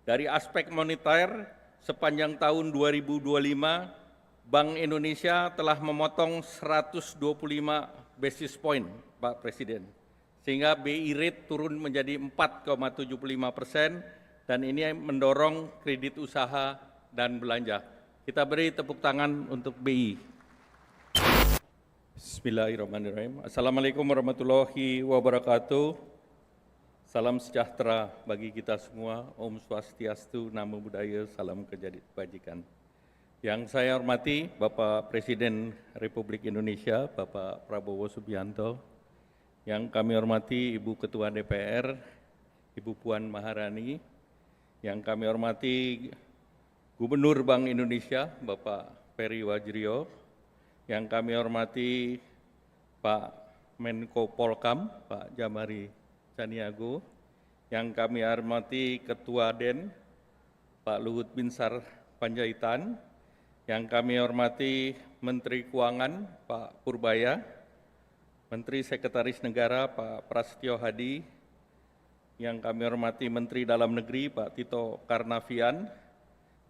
Dari aspek moneter, sepanjang tahun 2025, Bank Indonesia telah memotong 125 basis point, Pak Presiden, sehingga BI rate turun menjadi 4,75%, dan ini mendorong kredit usaha dan belanja. Kita beri tepuk tangan untuk BI. Bismillahirrahmanirrahim. Assalamualaikum warahmatullahi wabarakatuh. Salam sejahtera bagi kita semua. Om Swastiastu, Namo Buddhaya, salam kebajikan. Yang saya hormati Bapak Presiden Republik Indonesia, Bapak Prabowo Subianto. Yang kami hormati Ibu Ketua DPR, Ibu Puan Maharani. Yang kami hormati Gubernur Bank Indonesia, Bapak Peri Wajrio. Yang kami hormati Pak Menko Polkam, Pak Jamari Caniago, yang kami hormati Ketua DEN, Pak Luhut Binsar Panjaitan, yang kami hormati Menteri Keuangan, Pak Purbaya, Menteri Sekretaris Negara, Pak Prasetyo Hadi, yang kami hormati Menteri Dalam Negeri, Pak Tito Karnavian,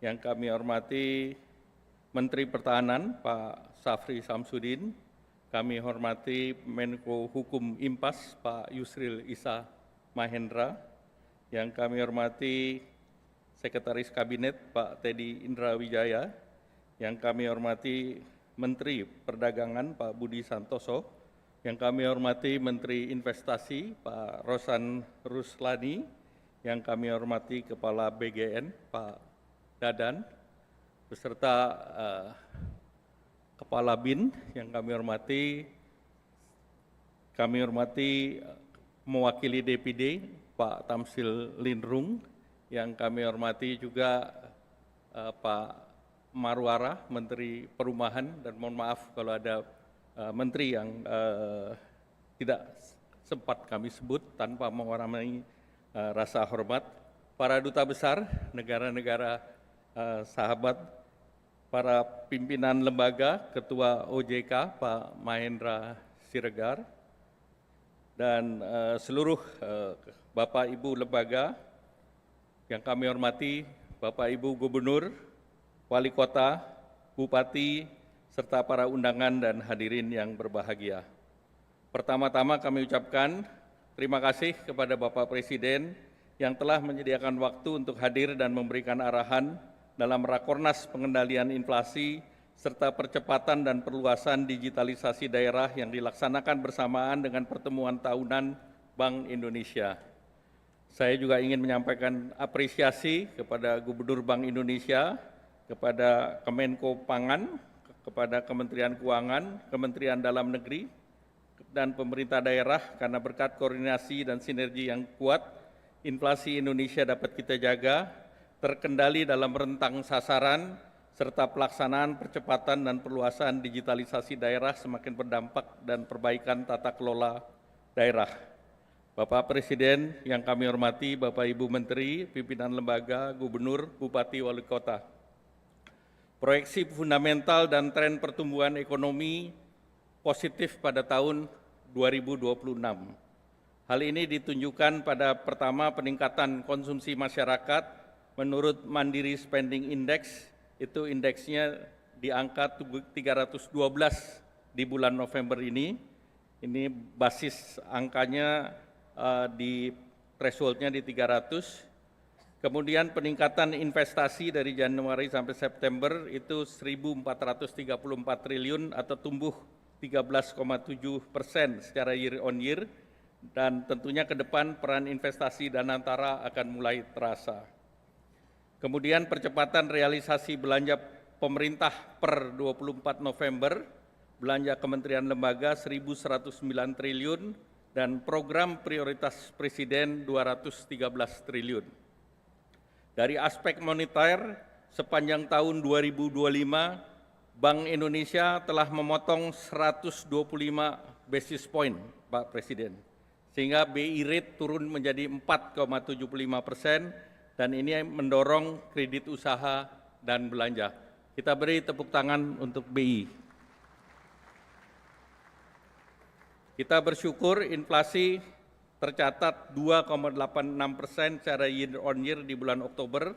yang kami hormati Menteri Pertahanan, Pak Safri Samsudin, kami hormati Menko Hukum Impas, Pak Yusril Issa Mahendra, yang kami hormati Sekretaris Kabinet, Pak Teddy Indra Wijaya, yang kami hormati Menteri Perdagangan, Pak Budi Santoso, yang kami hormati Menteri Investasi, Pak Rosan Ruslani, yang kami hormati Kepala BGN, Pak Dadan, beserta Kepala BIN yang kami hormati mewakili DPD Pak Tamsil Lindrung, yang kami hormati juga Pak Marwara, Menteri Perumahan, dan mohon maaf kalau ada menteri yang tidak sempat kami sebut tanpa mengurangi rasa hormat, para duta besar negara-negara sahabat, para pimpinan lembaga, Ketua OJK, Pak Mahendra Siregar, dan seluruh Bapak Ibu lembaga yang kami hormati, Bapak Ibu Gubernur, Wali Kota, Bupati, serta para undangan dan hadirin yang berbahagia. Pertama-tama kami ucapkan terima kasih kepada Bapak Presiden yang telah menyediakan waktu untuk hadir dan memberikan arahan dalam Rakornas Pengendalian Inflasi serta percepatan dan perluasan digitalisasi daerah yang dilaksanakan bersamaan dengan pertemuan tahunan Bank Indonesia. Saya juga ingin menyampaikan apresiasi kepada Gubernur Bank Indonesia, kepada Kemenko Pangan, kepada Kementerian Keuangan, Kementerian Dalam Negeri, dan pemerintah daerah karena berkat koordinasi dan sinergi yang kuat, inflasi Indonesia dapat kita jaga, terkendali dalam rentang sasaran, serta pelaksanaan percepatan dan perluasan digitalisasi daerah semakin berdampak dan perbaikan tata kelola daerah. Bapak Presiden yang kami hormati, Bapak Ibu Menteri, pimpinan lembaga, Gubernur, Bupati, Wali Kota. Proyeksi fundamental dan tren pertumbuhan ekonomi positif pada tahun 2026. Hal ini ditunjukkan pada pertama peningkatan konsumsi masyarakat. Menurut Mandiri Spending Index, itu indeksnya di angka 312 di bulan November ini. Ini basis angkanya di thresholdnya di 300. Kemudian peningkatan investasi dari Januari sampai September itu 1.434 triliun atau tumbuh 13,7% secara year on year, dan tentunya ke depan peran investasi Danantara akan mulai terasa. Kemudian percepatan realisasi belanja pemerintah per 24 November, belanja kementerian lembaga 1.109 triliun, dan program prioritas Presiden 213 triliun. Dari aspek moneter, sepanjang tahun 2025, Bank Indonesia telah memotong 125 basis point, Pak Presiden, sehingga BI rate turun menjadi 4,75%, dan ini mendorong kredit usaha dan belanja. Kita beri tepuk tangan untuk BI. Kita bersyukur inflasi tercatat 2,86% secara year on year di bulan Oktober,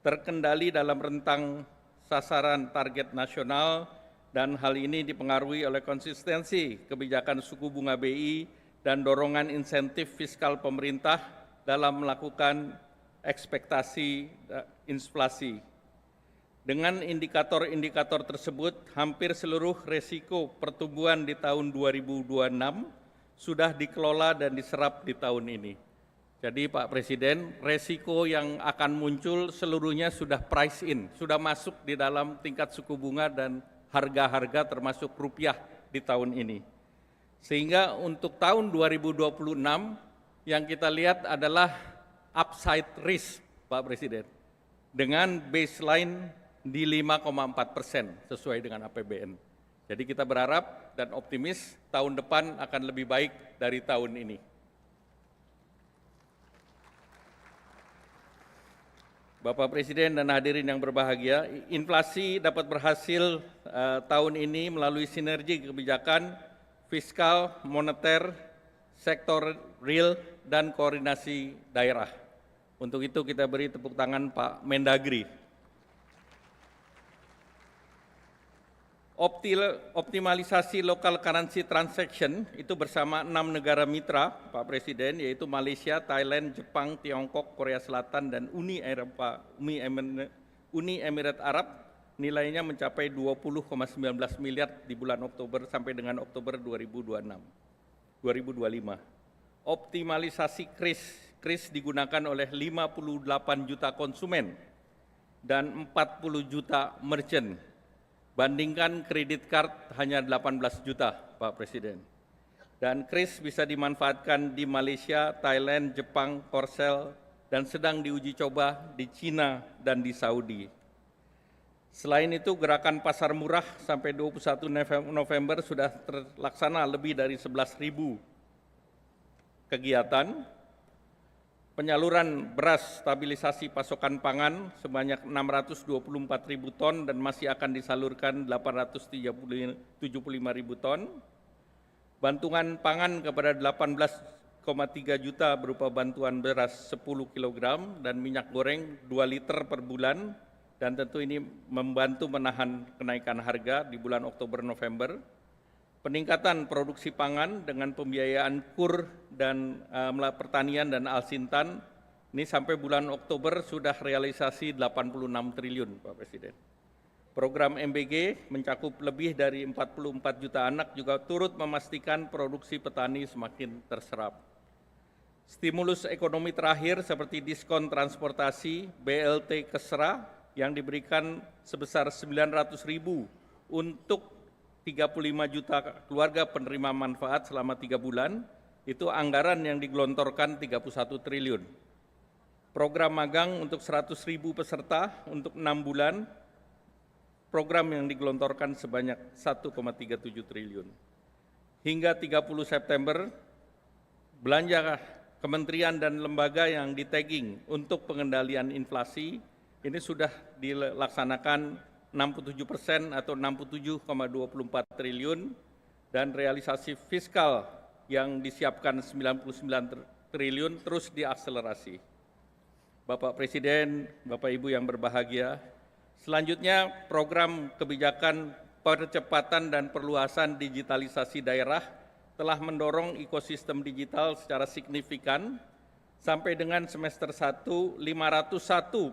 terkendali dalam rentang sasaran target nasional, dan hal ini dipengaruhi oleh konsistensi kebijakan suku bunga BI dan dorongan insentif fiskal pemerintah dalam melakukan ekspektasi inflasi. Dengan indikator-indikator tersebut, hampir seluruh resiko pertumbuhan di tahun 2026 sudah dikelola dan diserap di tahun ini. Jadi Pak Presiden, resiko yang akan muncul seluruhnya sudah price in, sudah masuk di dalam tingkat suku bunga dan harga-harga termasuk rupiah di tahun ini. Sehingga untuk tahun 2026 yang kita lihat adalah upside risk, Pak Presiden, dengan baseline di 5,4% sesuai dengan APBN. Jadi kita berharap dan optimis tahun depan akan lebih baik dari tahun ini. Bapak Presiden dan hadirin yang berbahagia, inflasi dapat berhasil tahun ini melalui sinergi kebijakan fiskal, moneter, sektor real, dan koordinasi daerah. Untuk itu kita beri tepuk tangan Pak Mendagri. Optimalisasi local currency transaction itu bersama 6 negara mitra, Pak Presiden, yaitu Malaysia, Thailand, Jepang, Tiongkok, Korea Selatan, dan Uni Emirat Arab, nilainya mencapai 20,19 miliar di bulan Oktober sampai dengan Oktober 2025. Optimalisasi KRIS digunakan oleh 58 juta konsumen dan 40 juta merchant. Bandingkan kredit card hanya 18 juta, Pak Presiden. Dan KRIS bisa dimanfaatkan di Malaysia, Thailand, Jepang, Korsel, dan sedang diuji coba di Cina dan di Saudi. Selain itu, gerakan pasar murah sampai 21 November sudah terlaksana lebih dari 11.000 kegiatan. Penyaluran beras stabilisasi pasokan pangan sebanyak 624.000 ton dan masih akan disalurkan 875.000 ton. Bantuan pangan kepada 18,3 juta berupa bantuan beras 10 kg dan minyak goreng 2 liter per bulan, dan tentu ini membantu menahan kenaikan harga di bulan Oktober-November. Peningkatan produksi pangan dengan pembiayaan KUR dan pertanian dan Alsintan, ini sampai bulan Oktober sudah realisasi 86 triliun, Pak Presiden. Program MBG mencakup lebih dari 44 juta anak juga turut memastikan produksi petani semakin terserap. Stimulus ekonomi terakhir seperti diskon transportasi, BLT Kesra yang diberikan sebesar 900.000 untuk 35 juta keluarga penerima manfaat selama 3 bulan, itu anggaran yang digelontorkan 31 triliun. Program magang untuk 100.000 peserta untuk 6 bulan, program yang digelontorkan sebanyak 1,37 triliun. Hingga 30 September, belanja kementerian dan lembaga yang di-tagging untuk pengendalian inflasi ini sudah dilaksanakan 67% atau 67,24 triliun, dan realisasi fiskal yang disiapkan 99 triliun terus diakselerasi. Bapak Presiden, Bapak Ibu yang berbahagia, selanjutnya program kebijakan percepatan dan perluasan digitalisasi daerah telah mendorong ekosistem digital secara signifikan. Sampai dengan semester 1, 501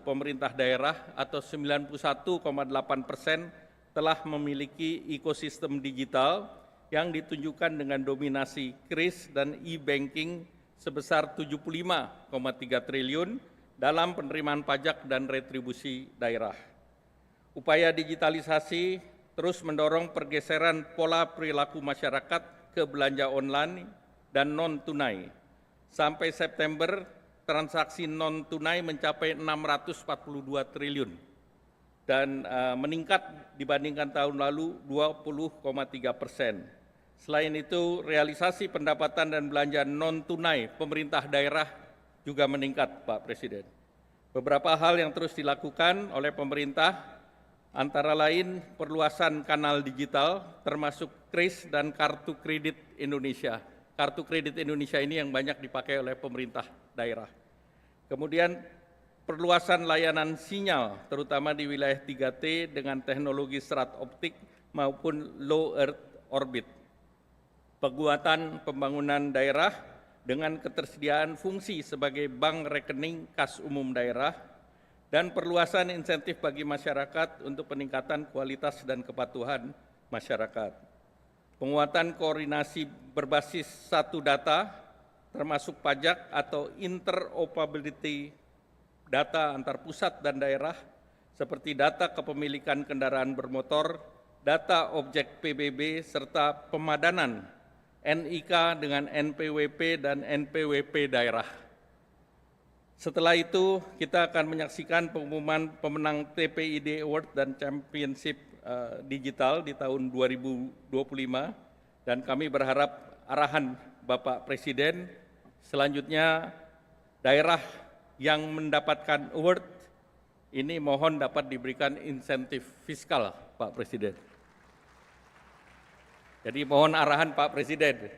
pemerintah daerah atau 91,8% telah memiliki ekosistem digital yang ditunjukkan dengan dominasi KRIS dan e-banking sebesar 75,3 triliun dalam penerimaan pajak dan retribusi daerah. Upaya digitalisasi terus mendorong pergeseran pola perilaku masyarakat ke belanja online dan non-tunai. Sampai September, transaksi non-tunai mencapai 642 triliun dan meningkat dibandingkan tahun lalu 20,3%. Selain itu, realisasi pendapatan dan belanja non-tunai pemerintah daerah juga meningkat, Pak Presiden. Beberapa hal yang terus dilakukan oleh pemerintah, antara lain perluasan kanal digital termasuk KRIS dan Kartu Kredit Indonesia. kartu kredit Indonesia ini yang banyak dipakai oleh pemerintah daerah. Kemudian perluasan layanan sinyal, terutama di wilayah 3T dengan teknologi serat optik maupun low earth orbit. Penguatan pembangunan daerah dengan ketersediaan fungsi sebagai bank rekening kas umum daerah, dan perluasan insentif bagi masyarakat untuk peningkatan kualitas dan kepatuhan masyarakat. Penguatan koordinasi berbasis satu data, termasuk pajak atau interoperability data antar pusat dan daerah, seperti data kepemilikan kendaraan bermotor, data objek PBB, serta pemadanan NIK dengan NPWP dan NPWP daerah. Setelah itu, kita akan menyaksikan pengumuman pemenang TPID Award dan Championship Digital di tahun 2025, dan kami berharap arahan Bapak Presiden selanjutnya daerah yang mendapatkan award ini mohon dapat diberikan insentif fiskal, Pak Presiden. Jadi mohon arahan Pak Presiden.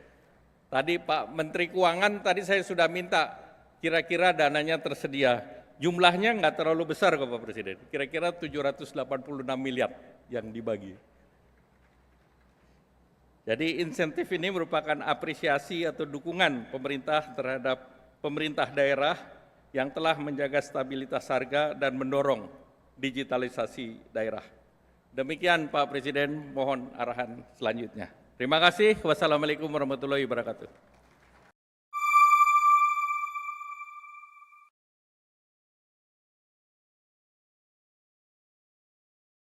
Tadi Pak Menteri Keuangan tadi saya sudah minta kira-kira dananya tersedia. Jumlahnya nggak terlalu besar kok Pak Presiden. Kira-kira 786 miliar yang dibagi. Jadi insentif ini merupakan apresiasi atau dukungan pemerintah terhadap pemerintah daerah yang telah menjaga stabilitas harga dan mendorong digitalisasi daerah. Demikian Pak Presiden, mohon arahan selanjutnya. Terima kasih. Wassalamualaikum warahmatullahi wabarakatuh.